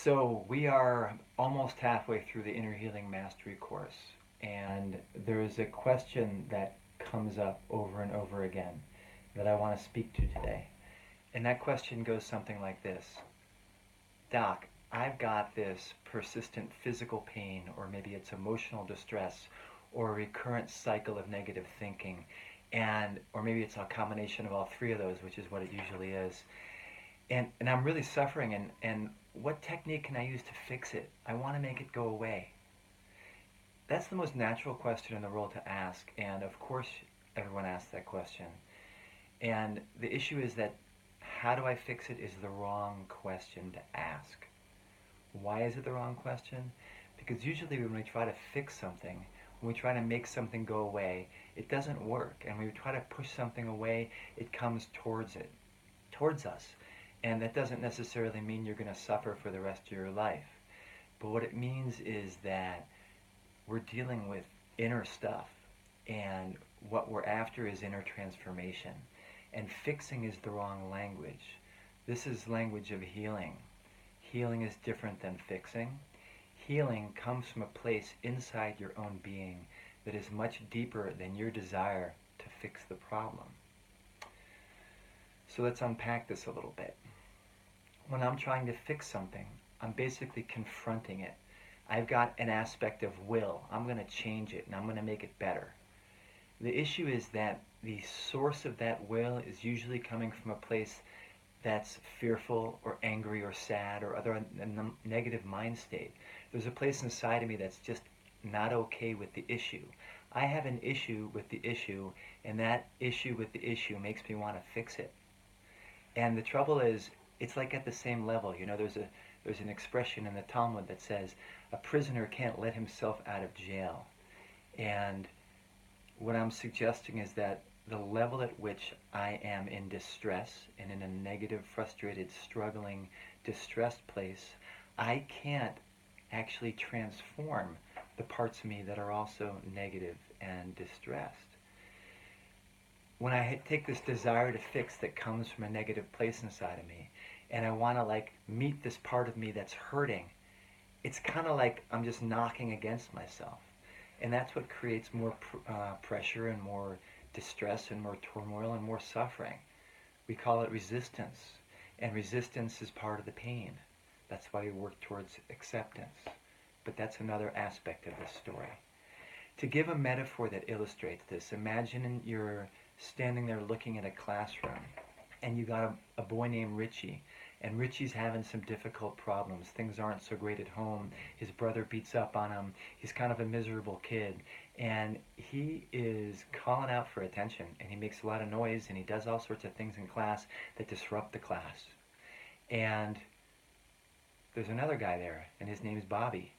So we are almost halfway through the Inner Healing Mastery course, and there is a question that comes up over and over again that I want to speak to today. And that question goes something like this: Doc, I've got this persistent physical pain, or maybe it's emotional distress, or a recurrent cycle of negative thinking, or maybe it's a combination of all three of those, which is what it usually is. And I'm really suffering, and what technique can I use to fix it? I want to make it go away. That's the most natural question in the world to ask, and of course everyone asks that question. And the issue is that how do I fix it is the wrong question to ask. Why is it the wrong question? Because usually when we try to fix something, when we try to make something go away, it doesn't work. And when we try to push something away, it comes towards us. And that doesn't necessarily mean you're going to suffer for the rest of your life. But what it means is that we're dealing with inner stuff, and what we're after is inner transformation. And fixing is the wrong language. This is language of healing. Healing is different than fixing. Healing comes from a place inside your own being that is much deeper than your desire to fix the problem. So let's unpack this a little bit. When I'm trying to fix something, I'm basically confronting it. I've got an aspect of will. I'm going to change it and I'm going to make it better. The issue is that the source of that will is usually coming from a place that's fearful or angry or sad or other negative mind state. There's a place inside of me that's just not okay with the issue. I have an issue with the issue, and that issue with the issue makes me want to fix it. And the trouble is, it's like at the same level. You know, there's an expression in the Talmud that says a prisoner can't let himself out of jail. And what I'm suggesting is that the level at which I am in distress and in a negative, frustrated, struggling, distressed place, I can't actually transform the parts of me that are also negative and distressed. When I take this desire to fix that comes from a negative place inside of me, and I want to meet this part of me that's hurting, it's kind of like I'm just knocking against myself. And that's what creates more pressure and more distress and more turmoil and more suffering. We call it resistance. And resistance is part of the pain. That's why we work towards acceptance. But that's another aspect of this story. To give a metaphor that illustrates this, imagine you're standing there looking at a classroom, and you got a boy named Richie, and Richie's having some difficult problems. Things aren't so great at home. His brother beats up on him. He's kind of a miserable kid, and he is calling out for attention, and he makes a lot of noise, and he does all sorts of things in class that disrupt the class. And there's another guy there, and his name's Bobby.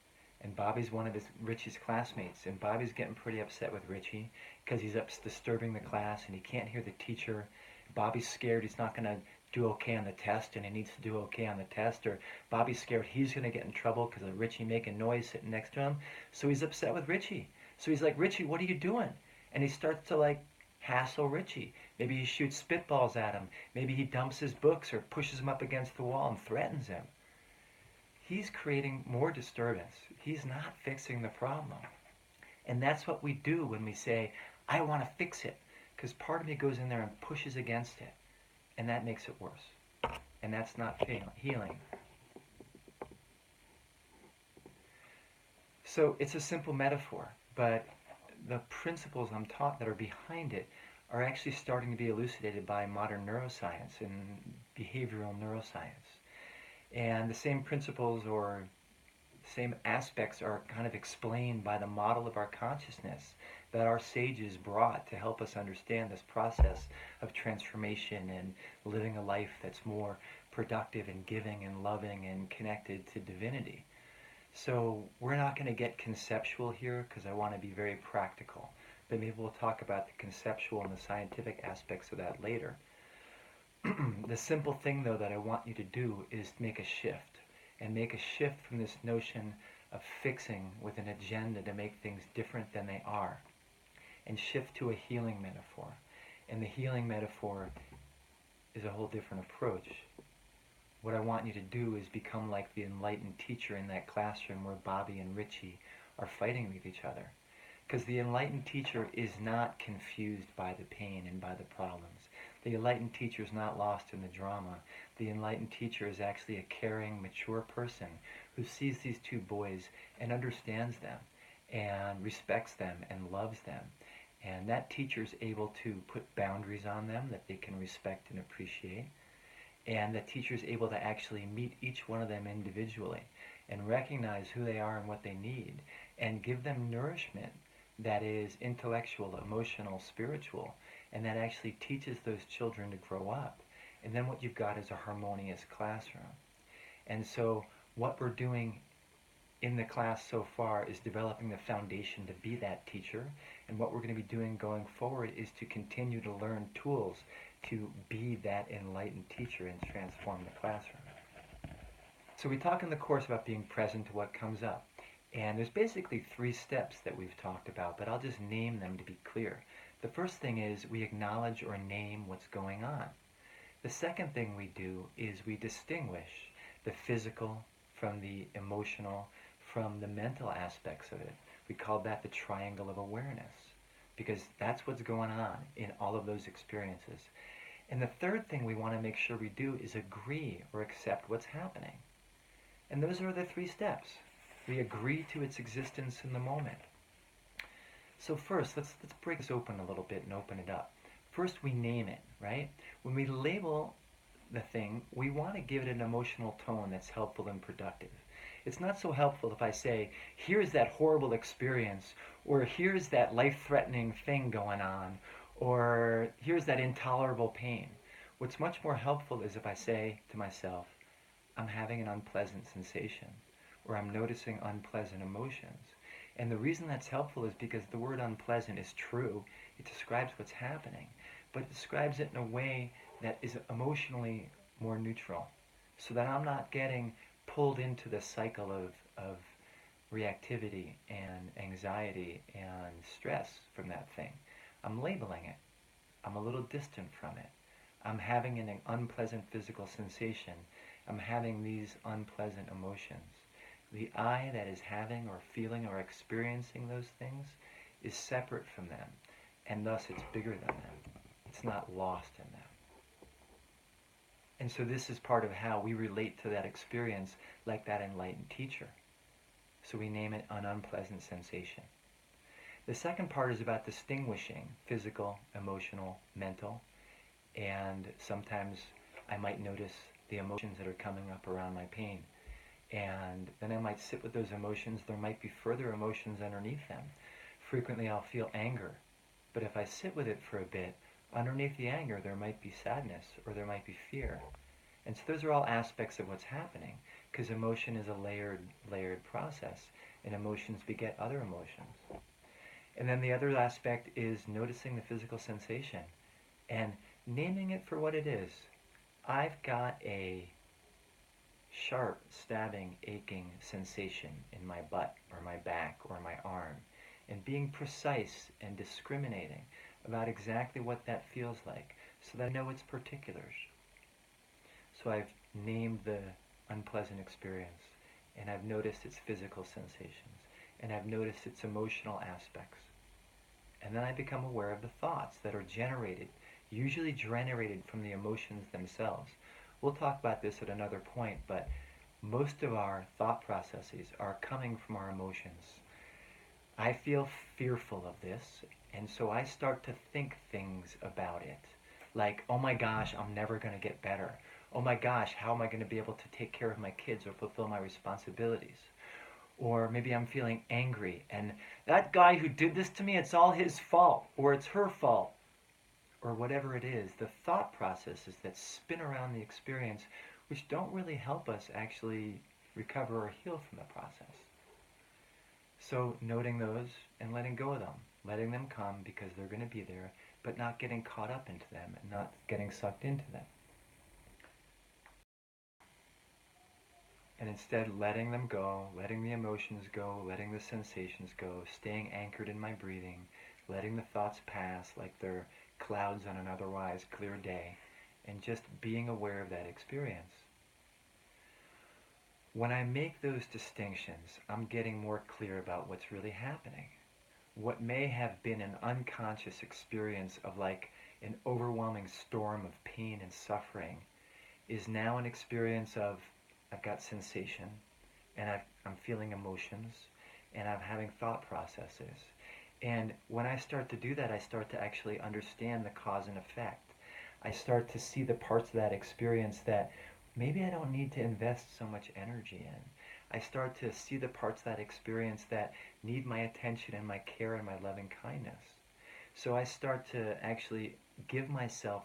And Bobby's one of Richie's classmates, and Bobby's getting pretty upset with Richie because he's disturbing the class and he can't hear the teacher. Bobby's scared he's not going to do okay on the test, and he needs to do okay on the test, or Bobby's scared he's going to get in trouble because of Richie making noise sitting next to him. So he's upset with Richie. So he's like, Richie, what are you doing? And he starts to hassle Richie. Maybe he shoots spitballs at him. Maybe he dumps his books or pushes him up against the wall and threatens him. He's creating more disturbance. He's not fixing the problem. And that's what we do when we say, I want to fix it. Because part of me goes in there and pushes against it. And that makes it worse. And that's not healing. So it's a simple metaphor, but the principles I'm taught that are behind it are actually starting to be elucidated by modern neuroscience and behavioral neuroscience. And the same principles or same aspects are kind of explained by the model of our consciousness that our sages brought to help us understand this process of transformation and living a life that's more productive and giving and loving and connected to divinity. So we're not going to get conceptual here because I want to be very practical, but maybe we'll talk about the conceptual and the scientific aspects of that later. The simple thing, though, that I want you to do is make a shift, and make a shift from this notion of fixing with an agenda to make things different than they are, and shift to a healing metaphor. And the healing metaphor is a whole different approach. what I want you to do is become like the enlightened teacher in that classroom where Bobby and Richie are fighting with each other. Because the enlightened teacher is not confused by the pain and by the problems. The enlightened teacher is not lost in the drama. The enlightened teacher is actually a caring, mature person who sees these two boys and understands them and respects them and loves them. And that teacher is able to put boundaries on them that they can respect and appreciate. And the teacher is able to actually meet each one of them individually and recognize who they are and what they need and give them nourishment that is intellectual, emotional, spiritual, and that actually teaches those children to grow up. And then what you've got is a harmonious classroom. And so what we're doing in the class so far is developing the foundation to be that teacher. And what we're going to be doing going forward is to continue to learn tools to be that enlightened teacher and transform the classroom. So we talk in the course about being present to what comes up. And there's basically 3 steps that we've talked about, but I'll just name them to be clear. The first thing is we acknowledge or name what's going on. The second thing we do is we distinguish the physical from the emotional, from the mental aspects of it. We call that the triangle of awareness, because that's what's going on in all of those experiences. And the third thing we want to make sure we do is agree or accept what's happening. And those are the 3 steps. We agree to its existence in the moment. So first, let's break this open a little bit and open it up. First, we name it, right? When we label the thing, we want to give it an emotional tone that's helpful and productive. It's not so helpful if I say, here's that horrible experience, or here's that life-threatening thing going on, or here's that intolerable pain. What's much more helpful is if I say to myself, I'm having an unpleasant sensation, or I'm noticing unpleasant emotions. And the reason that's helpful is because the word unpleasant is true. It describes what's happening, but it describes it in a way that is emotionally more neutral, so that I'm not getting pulled into the cycle of reactivity and anxiety and stress from that thing. I'm labeling it. I'm a little distant from it. I'm having an unpleasant physical sensation. I'm having these unpleasant emotions. The I that is having or feeling or experiencing those things is separate from them, and thus it's bigger than them. It's not lost in them. And so this is part of how we relate to that experience like that enlightened teacher. So we name it an unpleasant sensation. The second part is about distinguishing physical, emotional, mental, and sometimes I might notice the emotions that are coming up around my pain. And then I might sit with those emotions. There might be further emotions underneath them. Frequently I'll feel anger, but if I sit with it for a bit, underneath the anger there might be sadness or there might be fear. And so those are all aspects of what's happening, because emotion is a layered process, and emotions beget other emotions. And then the other aspect is noticing the physical sensation and naming it for what it is. I've got a sharp, stabbing, aching sensation in my butt or my back or my arm, and being precise and discriminating about exactly what that feels like so that I know its particulars. So I've named the unpleasant experience, and I've noticed its physical sensations, and I've noticed its emotional aspects. And then I become aware of the thoughts that are generated, usually generated from the emotions themselves. We'll talk about this at another point, but most of our thought processes are coming from our emotions. I feel fearful of this, and so I start to think things about it. Like, oh my gosh, I'm never going to get better. Oh my gosh, how am I going to be able to take care of my kids or fulfill my responsibilities? Or maybe I'm feeling angry, and that guy who did this to me, it's all his fault, or it's her fault, or whatever it is. The thought processes that spin around the experience, which don't really help us actually recover or heal from the process. So noting those and letting go of them, letting them come because they're going to be there, but not getting caught up into them and not getting sucked into them. And instead letting them go, letting the emotions go, letting the sensations go, staying anchored in my breathing, letting the thoughts pass like they're clouds on an otherwise clear day, and just being aware of that experience. When I make those distinctions, I'm getting more clear about what's really happening. What may have been an unconscious experience of like an overwhelming storm of pain and suffering is now an experience of I've got sensation and I'm feeling emotions and I'm having thought processes. And when I start to do that, I start to actually understand the cause and effect. I start to see the parts of that experience that maybe I don't need to invest so much energy in. I start to see the parts of that experience that need my attention and my care and my loving kindness. So I start to actually give myself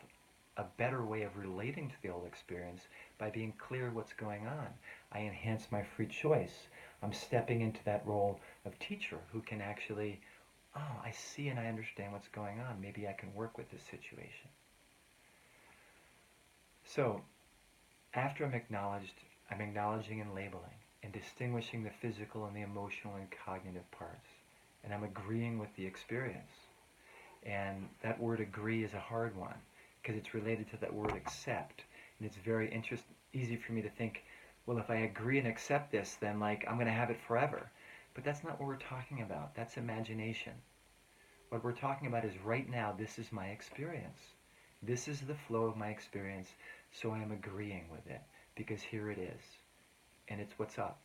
a better way of relating to the old experience by being clear what's going on. I enhance my free choice. I'm stepping into that role of teacher who can actually, oh, I see and I understand what's going on. Maybe I can work with this situation. So after I'm acknowledging and labeling and distinguishing the physical and the emotional and cognitive parts. And I'm agreeing with the experience. And that word agree is a hard one because it's related to that word accept. And it's very easy for me to think, well, if I agree and accept this, then like I'm going to have it forever. But that's not what we're talking about. That's imagination. What we're talking about is right now, this is my experience. This is the flow of my experience, so I am agreeing with it because here it is. And it's what's up.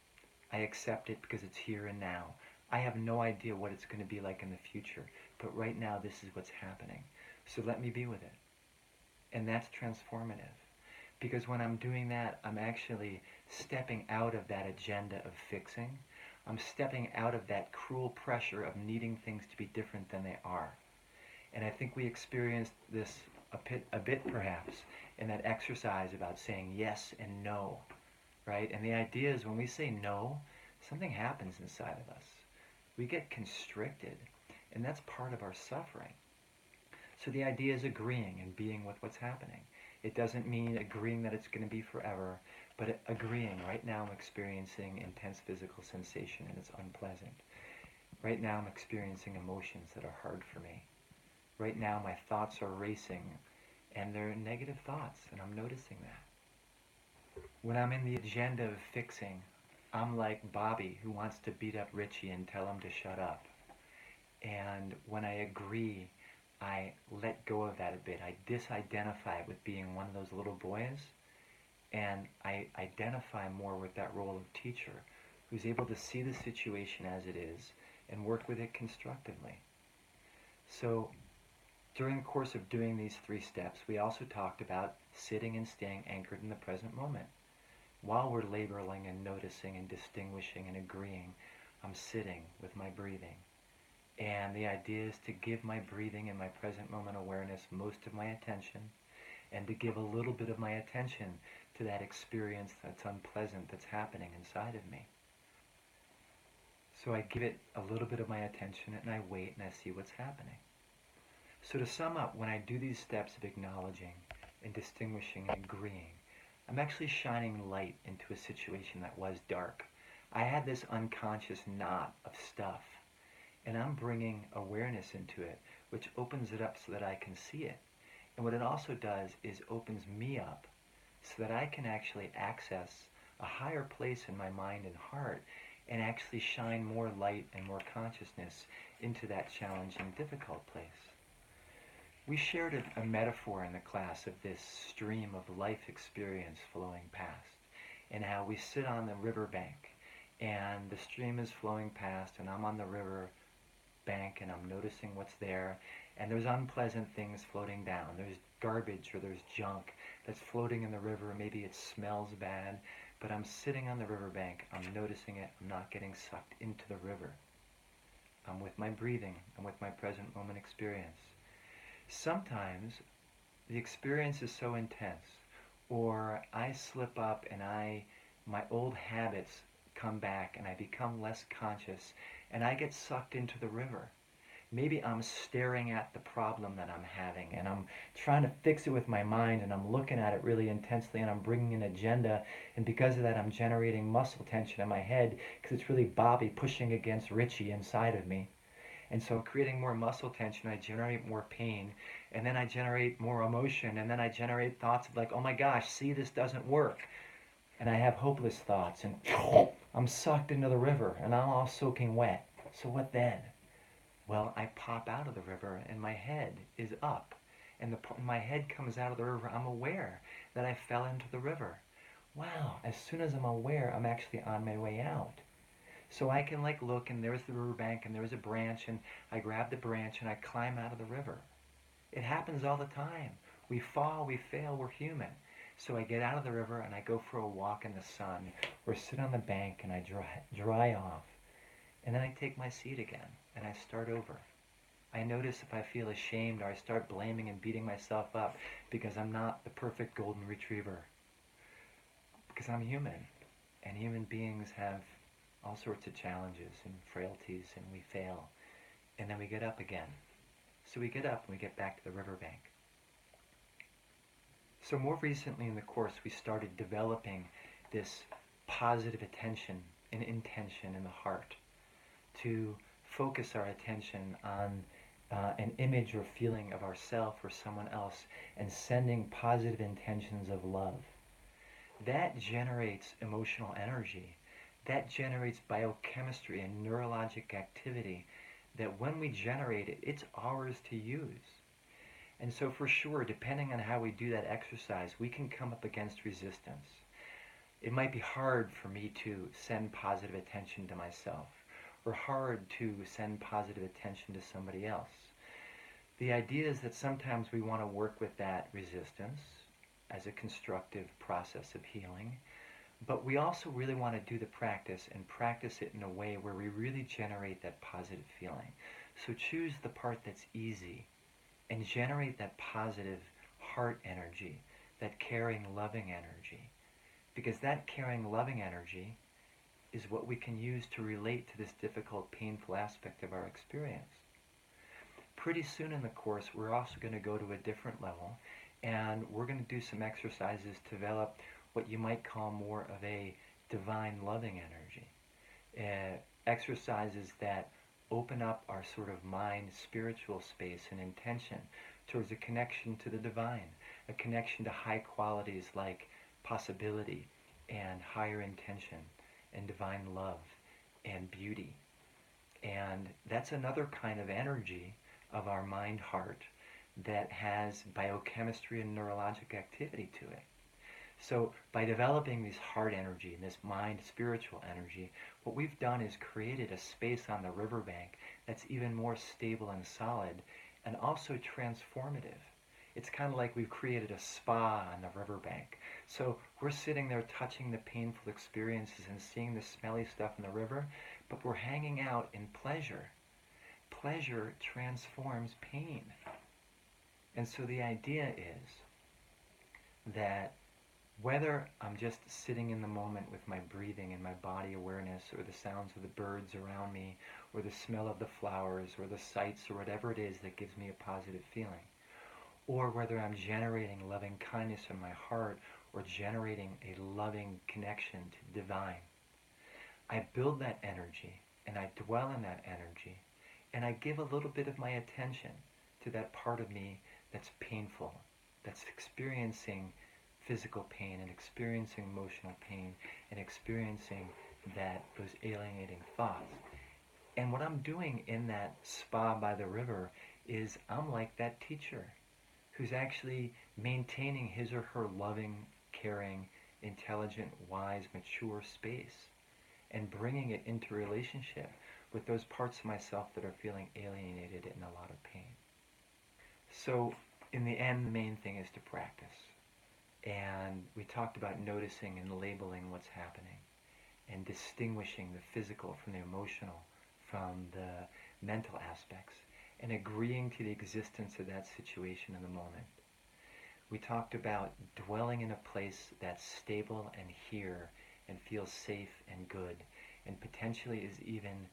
I accept it because it's here and now. I have no idea what it's going to be like in the future, but right now this is what's happening. So let me be with it. And that's transformative. Because when I'm doing that, I'm actually stepping out of that agenda of fixing. I'm stepping out of that cruel pressure of needing things to be different than they are. And I think we experienced this a bit perhaps in that exercise about saying yes and no, right? And the idea is when we say no, something happens inside of us. We get constricted, and that's part of our suffering. So the idea is agreeing and being with what's happening. It doesn't mean agreeing that it's going to be forever, but agreeing, right now I'm experiencing intense physical sensation and it's unpleasant. Right now I'm experiencing emotions that are hard for me. Right now my thoughts are racing and they're negative thoughts, and I'm noticing that. When I'm in the agenda of fixing, I'm like Bobby who wants to beat up Richie and tell him to shut up. And when I agree, I let go of that a bit. I disidentify with being one of those little boys, and I identify more with that role of teacher who's able to see the situation as it is and work with it constructively. So during the course of doing these 3 steps, we also talked about sitting and staying anchored in the present moment. While we're labeling and noticing and distinguishing and agreeing, I'm sitting with my breathing. And the idea is to give my breathing and my present moment awareness most of my attention, and to give a little bit of my attention to that experience that's unpleasant that's happening inside of me. So I give it a little bit of my attention and I wait and I see what's happening. So to sum up, when I do these steps of acknowledging and distinguishing and agreeing, I'm actually shining light into a situation that was dark. I had this unconscious knot of stuff, and I'm bringing awareness into it, which opens it up so that I can see it. And what it also does is opens me up so that I can actually access a higher place in my mind and heart and actually shine more light and more consciousness into that challenging, difficult place. We shared a metaphor in the class of this stream of life experience flowing past, and how we sit on the riverbank and the stream is flowing past and I'm on the river bank and I'm noticing what's there, and there's unpleasant things floating down. There's garbage or there's junk that's floating in the river. Maybe it smells bad, but I'm sitting on the riverbank. I'm noticing it. I'm not getting sucked into the river. I'm with my breathing. I'm with my present moment experience. Sometimes the experience is so intense, or I slip up and my old habits come back and I become less conscious and I get sucked into the river. Maybe I'm staring at the problem that I'm having and I'm trying to fix it with my mind and I'm looking at it really intensely and I'm bringing an agenda, and because of that I'm generating muscle tension in my head because it's really Bobby pushing against Richie inside of me. And so creating more muscle tension, I generate more pain, and then I generate more emotion, and then I generate thoughts of like, oh my gosh, see, this doesn't work. and I have hopeless thoughts, and I'm sucked into the river, and I'm all soaking wet. So what then? Well, I pop out of the river, and my head is up. And my head comes out of the river. I'm aware that I fell into the river. Wow, as soon as I'm aware, I'm actually on my way out. So I can like look, and there's the riverbank, and there's a branch, and I grab the branch, and I climb out of the river. It happens all the time. We fall, we fail, we're human. So I get out of the river, and I go for a walk in the sun, or sit on the bank, and I dry off. And then I take my seat again, and I start over. I notice if I feel ashamed, or I start blaming and beating myself up because I'm not the perfect golden retriever. Because I'm human, and human beings have all sorts of challenges and frailties, and we fail. And then we get up again. So we get up and we get back to the riverbank. So more recently in the course, we started developing this positive attention and intention in the heart to focus our attention on an image or feeling of ourself or someone else and sending positive intentions of love. That generates emotional energy. That generates biochemistry and neurologic activity that when we generate it, it's ours to use. And so for sure, depending on how we do that exercise, we can come up against resistance. It might be hard for me to send positive attention to myself, or hard to send positive attention to somebody else. The idea is that sometimes we want to work with that resistance as a constructive process of healing, but we also really want to do the practice and practice it in a way where we really generate that positive feeling. So choose the part that's easy and generate that positive heart energy, that caring, loving energy. Because that caring, loving energy is what we can use to relate to this difficult, painful aspect of our experience. Pretty soon in the course, we're also going to go to a different level, and we're going to do some exercises to develop what you might call more of a divine loving energy. Exercises that open up our sort of mind, spiritual space and intention towards a connection to the divine, a connection to high qualities like possibility and higher intention and divine love and beauty. And that's another kind of energy of our mind-heart that has biochemistry and neurologic activity to it. So by developing this heart energy and this mind spiritual energy, what we've done is created a space on the riverbank that's even more stable and solid and also transformative. It's kind of like we've created a spa on the riverbank. So we're sitting there touching the painful experiences and seeing the smelly stuff in the river, but we're hanging out in pleasure. Pleasure transforms pain. And so the idea is that whether I'm just sitting in the moment with my breathing and my body awareness, or the sounds of the birds around me, or the smell of the flowers, or the sights, or whatever it is that gives me a positive feeling, or whether I'm generating loving kindness in my heart, or generating a loving connection to divine, I build that energy, and I dwell in that energy, and I give a little bit of my attention to that part of me that's painful, that's experiencing physical pain and experiencing emotional pain and experiencing those alienating thoughts. And what I'm doing in that spa by the river is I'm like that teacher who's actually maintaining his or her loving, caring, intelligent, wise, mature space and bringing it into relationship with those parts of myself that are feeling alienated and a lot of pain. So in the end, the main thing is to practice. And we talked about noticing and labeling what's happening and distinguishing the physical from the emotional, from the mental aspects, and agreeing to the existence of that situation in the moment. We talked about dwelling in a place that's stable and here and feels safe and good and potentially is even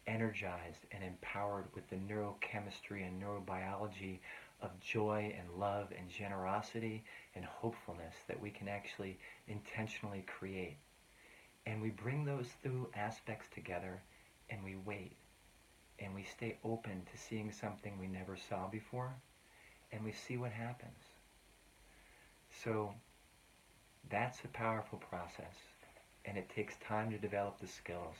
energized and empowered with the neurochemistry and neurobiology of joy and love and generosity and hopefulness that we can actually intentionally create. And we bring those two aspects together and we wait. And we stay open to seeing something we never saw before, and we see what happens. So That's a powerful process, and it takes time to develop the skills.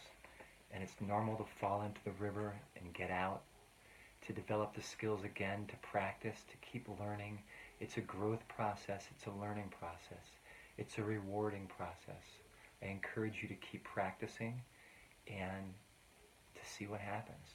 And it's normal to fall into the river and get out, to develop the skills again, to practice, to keep learning. It's a growth process. It's a learning process. It's a rewarding process. I encourage you to keep practicing and to see what happens.